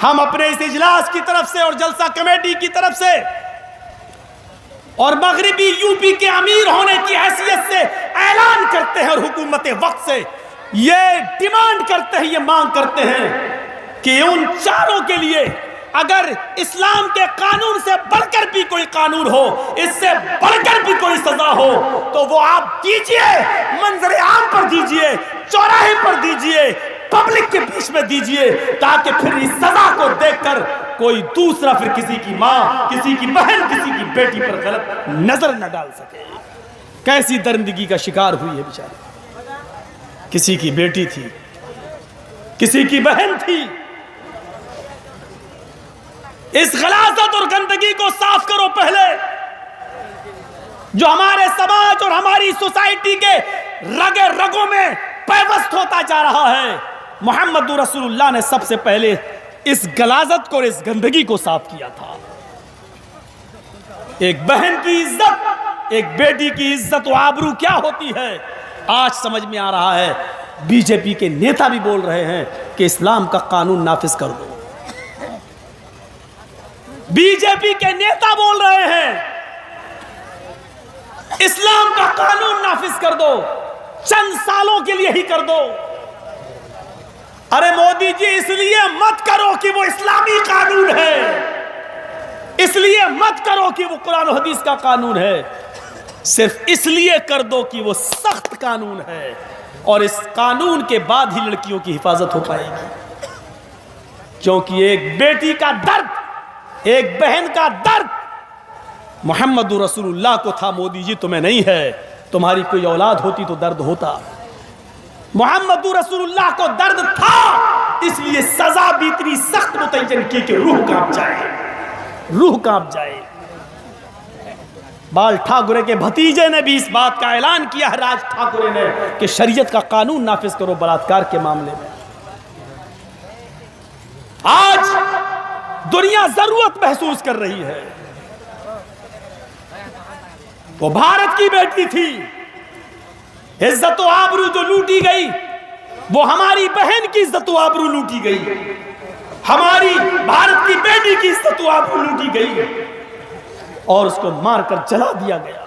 ہم اپنے اس اجلاس کی طرف سے اور جلسہ کمیٹی کی طرف سے اور مغربی یو پی کے امیر ہونے کی حیثیت سے اعلان کرتے ہیں اور حکومت وقت سے یہ ڈیمانڈ کرتے ہیں، یہ مانگ کرتے ہیں کہ ان چاروں کے لیے اگر اسلام کے قانون سے بڑھ کر بھی کوئی قانون ہو، اس سے بڑھ کر بھی کوئی سزا ہو تو وہ آپ دیجئے، منظر عام پر دیجئے، چوراہے پر دیجئے، پبلک کے بیچ میں دیجئے، تاکہ پھر اس سزا کو دیکھ کر کوئی دوسرا پھر کسی کی ماں، کسی کی بہن، کسی کی بیٹی پر غلط نظر نہ ڈال سکے۔ کیسی درندگی کا شکار ہوئی ہے بیچاری، کسی کی بیٹی تھی، کسی کی بہن تھی۔ اس غلاظت اور گندگی کو صاف کرو پہلے، جو ہمارے سماج اور ہماری سوسائٹی کے رگے رگوں میں پیوست ہوتا جا رہا ہے۔ محمد رسول اللہ نے سب سے پہلے اس غلاظت کو اور اس گندگی کو صاف کیا تھا۔ ایک بہن کی عزت، ایک بیٹی کی عزت و آبرو کیا ہوتی ہے آج سمجھ میں آ رہا ہے۔ بی جے پی کے نیتا بھی بول رہے ہیں کہ اسلام کا قانون نافذ کر دو۔ بی جے پی کے نیتا بول رہے ہیں اسلام کا قانون نافذ کر دو، چند سالوں کے لیے ہی کر دو۔ ارے مودی جی، اس لیے مت کرو کہ وہ اسلامی قانون ہے، اس لیے مت کرو کہ وہ قرآن و حدیث کا قانون ہے، صرف اس لیے کر دو کہ وہ سخت قانون ہے، اور اس قانون کے بعد ہی لڑکیوں کی حفاظت ہو پائے گی۔ کیونکہ ایک بیٹی کا درد، ایک بہن کا درد محمد رسول اللہ کو تھا، مودی جی تمہیں نہیں ہے۔ تمہاری کوئی اولاد ہوتی تو درد ہوتا۔ محمد رسول اللہ کو درد تھا، اس لیے سزا بھی اتنی سخت متعین کی کہ روح کانپ جائے، روح کانپ جائے۔ بال ٹھاکرے کے بھتیجے نے بھی اس بات کا اعلان کیا ہے، راج ٹھاکرے نے، کہ شریعت کا قانون نافذ کرو بلاತ್ಕಾರ کے معاملے میں۔ آج دنیا ضرورت محسوس کر رہی ہے۔ وہ بھارت کی بیٹی تھی، عزت و آبرو جو لوٹی گئی، وہ ہماری بہن کی عزت و آبرو لوٹی گئی، ہماری بھارت کی بیٹی کی عزت و آبرو لوٹی گئی، اور اس کو مار کر جلا دیا گیا۔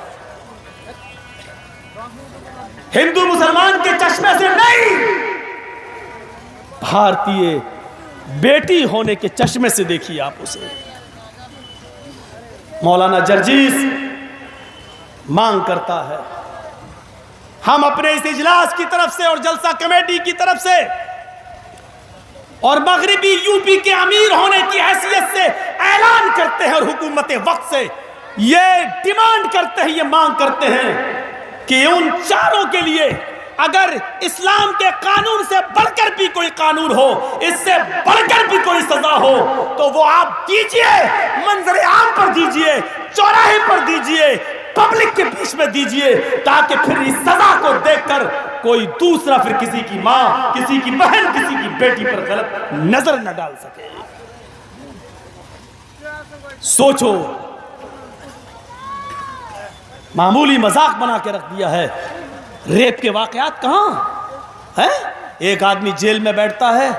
ہندو مسلمان کے چشمے سے نہیں، بھارتی بیٹی ہونے کے چشمے سے دیکھیے آپ اسے۔ مولانا جرجیس مانگ کرتا ہے، ہم اپنے اس اجلاس کی طرف سے اور جلسہ کمیٹی کی طرف سے اور مغربی یو پی کے امیر ہونے کی حیثیت سے اعلان کرتے ہیں اور حکومت وقت سے یہ ڈیمانڈ کرتے ہیں، یہ مانگ کرتے ہیں کہ ان چاروں کے لیے اگر اسلام کے قانون سے بڑھ کر بھی کوئی قانون ہو، اس سے بڑھ کر بھی کوئی سزا ہو تو وہ آپ دیجئے، منظر عام پر دیجئے، چوراہے پر دیجئے، پبلک کے بیچ میں دیجئے، تاکہ پھر اس سزا کو دیکھ کر کوئی دوسرا پھر کسی کی ماں، کسی کی بہن، کسی کی بیٹی پر غلط نظر نہ ڈال سکے۔ سوچو، معمولی مذاق بنا کے رکھ دیا ہے۔ ریپ کے واقعات کہاں ہے؟ ایک آدمی جیل میں بیٹھتا ہے،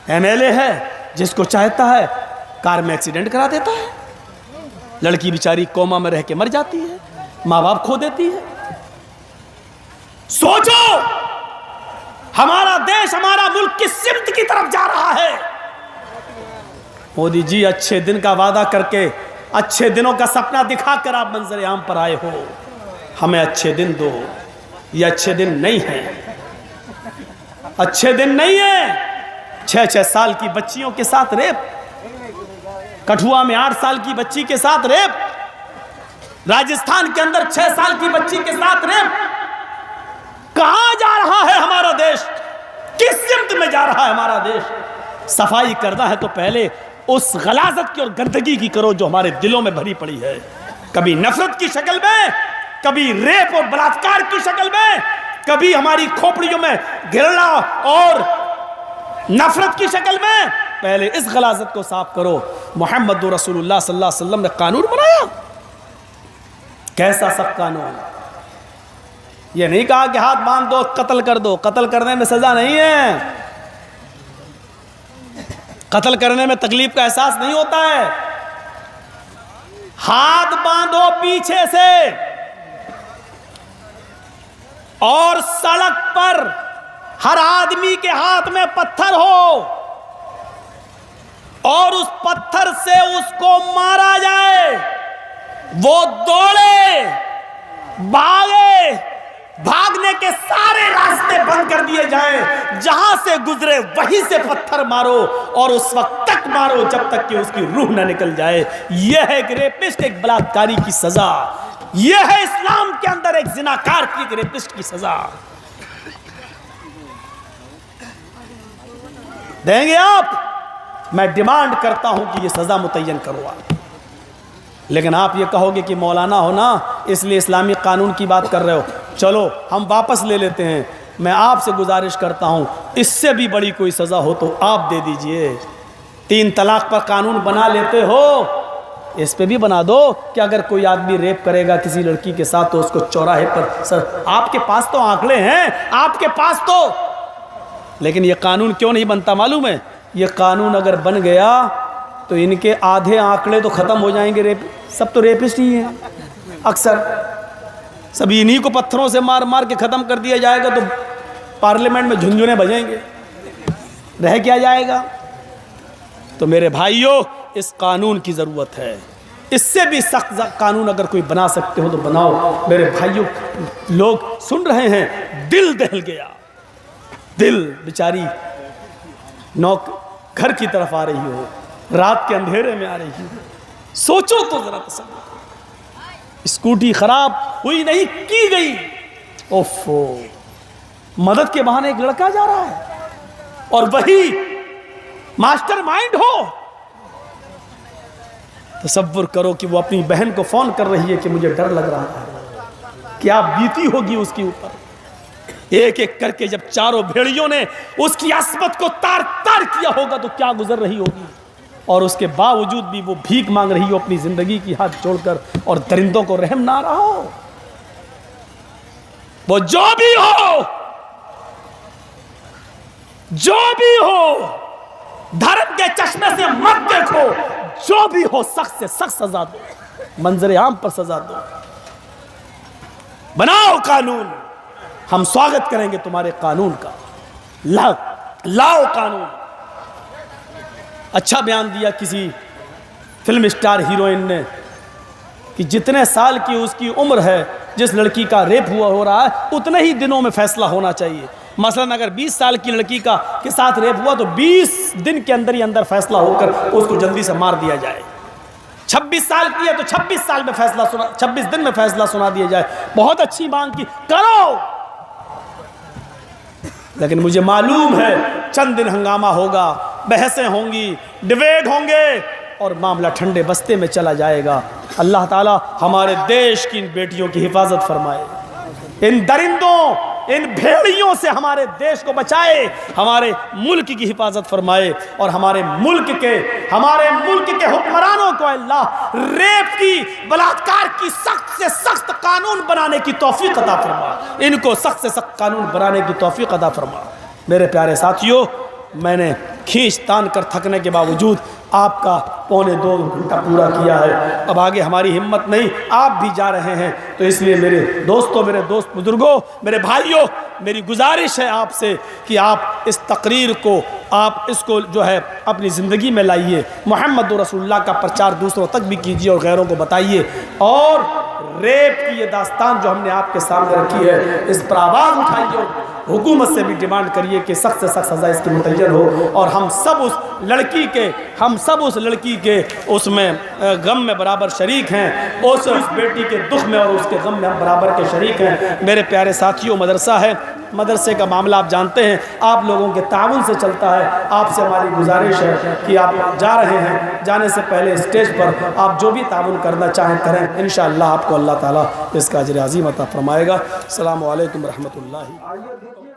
ایم ایل اے ہے، جس کو چاہتا ہے کار میں ایکسیڈنٹ کرا دیتا ہے، لڑکی بیچاری کوما میں رہ کے مر جاتی ہے، ماں باپ کھو دیتی ہے۔ سوچو، ہمارا دیش، ہمارا ملک کس سمت کی طرف جا رہا ہے۔ مودی جی اچھے دن کا وعدہ کر کے، اچھے دنوں کا سپنا دکھا کر آپ منظر عام پر آئے ہو، ہمیں اچھے دن دو۔ یہ اچھے دن نہیں ہیں، اچھے دن نہیں ہیں۔ 6 سال کی بچیوں کے ساتھ ریپ، کٹھوا میں 8 سال کی بچی کے ساتھ ریپ، راجستھان کے اندر 6 سال کی بچی کے ساتھ ریپ۔ کہاں جا رہا ہے ہمارا دیش؟ کس سمت میں جا رہا ہے ہمارا دیش؟ صفائی کرنا ہے تو پہلے اس غلاظت کی اور گندگی کی کرو جو ہمارے دلوں میں بھری پڑی ہے، کبھی نفرت کی شکل میں، کبھی ریپ اور بلاತ್ਕਾਰ کی شکل میں، کبھی ہماری کھوپڑیوں میں گرنا اور نفرت کی شکل میں۔ پہلے اس غلاظت کو صاف کرو۔ محمد رسول اللہ صلی اللہ علیہ وسلم نے قانون بنایا، کیسا سخت قانون! یہ نہیں کہا کہ ہاتھ باندھ دو، قتل کر دو، قتل کرنے میں سزا نہیں ہے۔ قتل کرنے میں تکلیف کا احساس نہیں ہوتا ہے؟ ہاتھ باندھو پیچھے سے اور سڑک پر ہر آدمی کے ہاتھ میں پتھر ہو اور اس پتھر سے اس کو مارا جائے، وہ دوڑے بھاگے، بھاگنے کے سارے راستے بند کر دیے جائیں، جہاں سے گزرے وہیں سے پتھر مارو اور اس وقت تک مارو جب تک کہ اس کی روح نہ نکل جائے۔ یہ ہے ایک ریپسٹ، ایک بلاکاری کی سزا، یہ ہے اسلام کے اندر ایک زناکار کی، ایک ریپسٹ کی سزا۔ دیں گے آپ؟ میں ڈیمانڈ کرتا ہوں کہ یہ سزا متعین کرو آپ۔ لیکن آپ یہ کہو گے کہ مولانا ہو نا اس لیے اسلامی قانون کی بات کر رہے ہو، چلو ہم واپس لے لیتے ہیں۔ میں آپ سے گزارش کرتا ہوں اس سے بھی بڑی کوئی سزا ہو تو آپ دے دیجئے۔ 3 طلاق پر قانون بنا لیتے ہو، اس پہ بھی بنا دو کہ اگر کوئی آدمی ریپ کرے گا کسی لڑکی کے ساتھ تو اس کو چوراہے پر سر۔ آپ کے پاس تو آنکڑے ہیں، آپ کے پاس تو، لیکن یہ قانون کیوں نہیں بنتا معلوم ہے؟ یہ قانون اگر بن گیا تو ان کے آدھے آنکڑے تو ختم ہو جائیں گے، ریپ سب تو ریپسٹ ہی ہیں اکثر، سب انہی کو پتھروں سے مار مار کے ختم کر دیا جائے گا تو پارلیمنٹ میں جھنجھنے بجیں گے، رہ کیا جائے گا؟ تو میرے بھائیوں اس قانون کی ضرورت ہے، اس سے بھی سخت قانون اگر کوئی بنا سکتے ہو تو بناؤ۔ میرے بھائیوں لوگ سن رہے ہیں، دل دہل گیا، دل بیچاری نوک گھر کی طرف آ رہی ہو، رات کے اندھیرے میں آ رہی ہو، سوچو تو ذرا تصور، اسکوٹی خراب ہوئی نہیں کی گئی، اوفو، مدد کے بہانے ایک لڑکا جا رہا ہے اور وہی ماسٹر مائنڈ ہو۔ تصور کرو کہ وہ اپنی بہن کو فون کر رہی ہے کہ مجھے ڈر لگ رہا ہے، کیا بیتی ہوگی اس کے اوپر۔ ایک ایک کر کے جب چاروں بھیڑیوں نے اس کی عصمت کو تار تار کیا ہوگا تو کیا گزر رہی ہوگی، اور اس کے باوجود بھی وہ بھیک مانگ رہی ہو اپنی زندگی کی ہاتھ جوڑ کر، اور درندوں کو رحم نہ رہا ہو۔ وہ جو بھی ہو، جو بھی ہو، دھرم کے چشمے سے مت دیکھو، جو بھی ہو سخت سے سخت سزا دو، منظر عام پر سزا دو، بناؤ قانون، ہم سواگت کریں گے تمہارے قانون کا، لاؤ قانون۔ اچھا بیان دیا کسی فلم اسٹار ہیروئن نے کہ جتنے سال کی اس کی عمر ہے، جس لڑکی کا ریپ ہو رہا ہے اتنے ہی دنوں میں فیصلہ ہونا چاہیے۔ مثلا اگر 20 سال کی لڑکی کے ساتھ ریپ ہوا تو 20 دن کے اندر ہی اندر فیصلہ ہو کر اس کو جلدی سے مار دیا جائے۔ 26 سال کی ہے تو 26 سال میں فیصلہ 26 دن میں فیصلہ سنا دیا جائے۔ بہت اچھی مانگ کی، کرو، لیکن مجھے معلوم ہے چند دن ہنگامہ ہوگا، بحثیں ہوں گی، ڈیبیٹ ہوں گے اور معاملہ ٹھنڈے بستے میں چلا جائے گا۔ اللہ تعالی ہمارے دیش کی ان بیٹیوں کی حفاظت فرمائے، ان درندوں، ان بھیڑیوں سے ہمارے دیش کو بچائے، ہمارے ملک کی حفاظت فرمائے، اور ہمارے ملک کے حکمرانوں کو اللہ ریپ کی، بلاکار کی سخت سے سخت قانون بنانے کی توفیق عطا فرما، ان کو سخت سے سخت قانون بنانے کی توفیق عطا فرما۔ میرے پیارے ساتھیوں، میں نے کھینچ تان کر تھکنے کے باوجود آپ کا 2.25 گھنٹہ پورا کیا ہے، اب آگے ہماری ہمت نہیں، آپ بھی جا رہے ہیں، تو اس لیے میرے دوست بزرگوں، میرے بھائیوں، میری گزارش ہے آپ سے کہ آپ اس تقریر کو، آپ اس کو جو ہے اپنی زندگی میں لائیے، محمد رسول اللہ کا پرچار دوسروں تک بھی کیجیے اور غیروں کو بتائیے، اور ریپ کی یہ داستان جو ہم نے آپ کے سامنے رکھی ہے اس پر آواز اٹھائیے، اور حکومت سے بھی ڈیمانڈ کریے کہ سخت سے سخت سزا اس کی متعین ہو، اور ہم سب اس لڑکی کے اس میں غم میں برابر شریک ہیں، اس بیٹی کے دکھ میں اور اس کے غم میں ہم برابر کے شریک ہیں۔ میرے پیارے ساتھیوں، مدرسہ ہے، مدرسے کا معاملہ آپ جانتے ہیں، آپ لوگوں کے تعاون سے چلتا ہے۔ آپ سے ہماری گزارش ہے کہ آپ جا رہے ہیں، جانے سے پہلے اسٹیج پر آپ جو بھی تعاون کرنا چاہیں کریں، انشاءاللہ آپ کو اللہ تعالیٰ اس کا اجر عظیم عطا فرمائے گا۔ السلام علیکم ورحمۃ اللہ۔